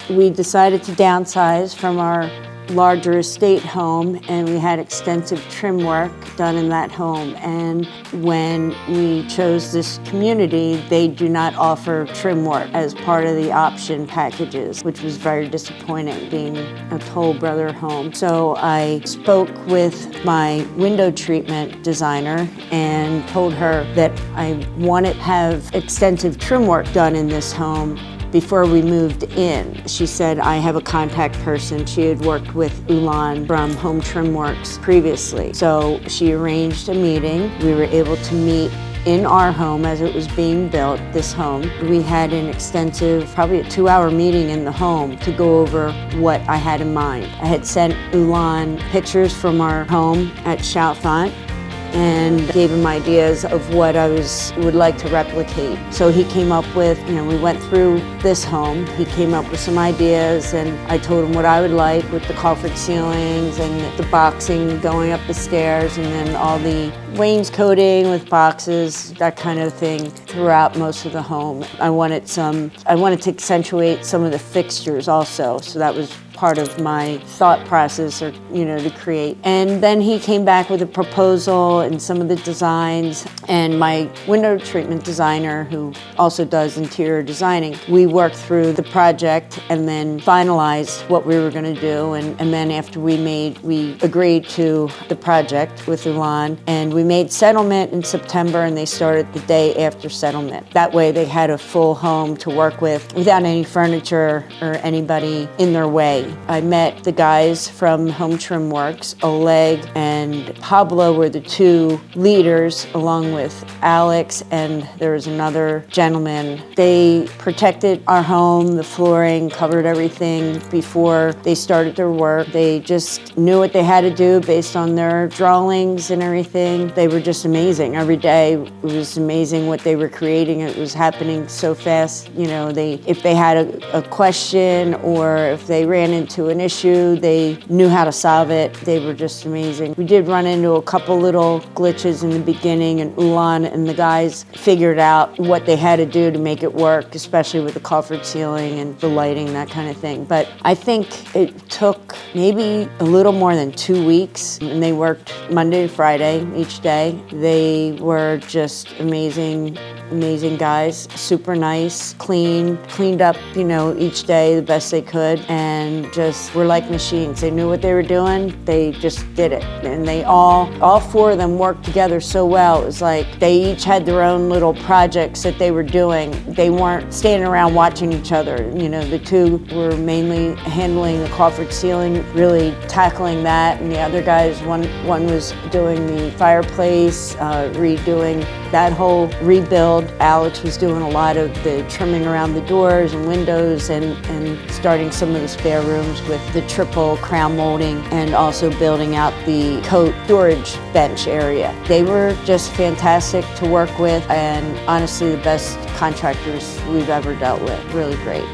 We decided to downsize from our larger estate home, and we had extensive trim work done in that home. And when we chose this community, they do not offer trim work as part of the option packages, which was very disappointing, being a Toll Brother home. So I spoke with my window treatment designer and told her that I wanted to have extensive trim work done in this home before we moved in. She said, I have a contact person. She had worked with Ulan from Home Trim Works previously. So she arranged a meeting. We were able to meet in our home as it was being built, this home. We had an extensive, probably a 2-hour meeting in the home to go over what I had in mind. I had sent Ulan pictures from our home at Chalfont and gave him ideas of what I would like to replicate. So he came up with, we went through this home. He came up with some ideas, and I told him what I would like with the coffered ceilings and the boxing going up the stairs, and then all the wainscoting with boxes, that kind of thing throughout most of the home. I wanted to accentuate some of the fixtures also, so that was part of my thought process, or to create. And then he came back with a proposal and some of the designs, and my window treatment designer, who also does interior designing, we worked through the project and then finalized what we were going to do. And then after we agreed to the project with Ulan, and we made settlement in September, and they started the day after settlement. That way they had a full home to work with without any furniture or anybody in their way. I met the guys from Home Trim Works. Oleg and Pablo were the two leaders, along with Alex, and there was another gentleman. They protected our home, the flooring, covered everything before they started their work. They just knew what they had to do based on their drawings and everything. They were just amazing. Every day it was amazing what they were creating. It was happening so fast. If they had a question, or if they ran into an issue, they knew how to solve it. They were just amazing. We did run into a couple little glitches in the beginning, and Ulan and the guys figured out what they had to do to make it work, especially with the coffered ceiling and the lighting, that kind of thing. But I think it took maybe a little more than 2 weeks, and they worked Monday to Friday each day. They were just amazing guys, super nice, cleaned up, each day the best they could, and just were like machines. They knew what they were doing, they just did it. And they all 4 of them worked together so well. It was like they each had their own little projects that they were doing. They weren't standing around watching each other. The 2 were mainly handling the coffered ceiling, really tackling that, and the other guys, one was doing the fireplace, redoing that whole rebuild. Alex was doing a lot of the trimming around the doors and windows, and starting some of the spare rooms with the triple crown molding, and also building out the coat storage bench area. They were just fantastic to work with, and honestly the best contractors we've ever dealt with. Really great.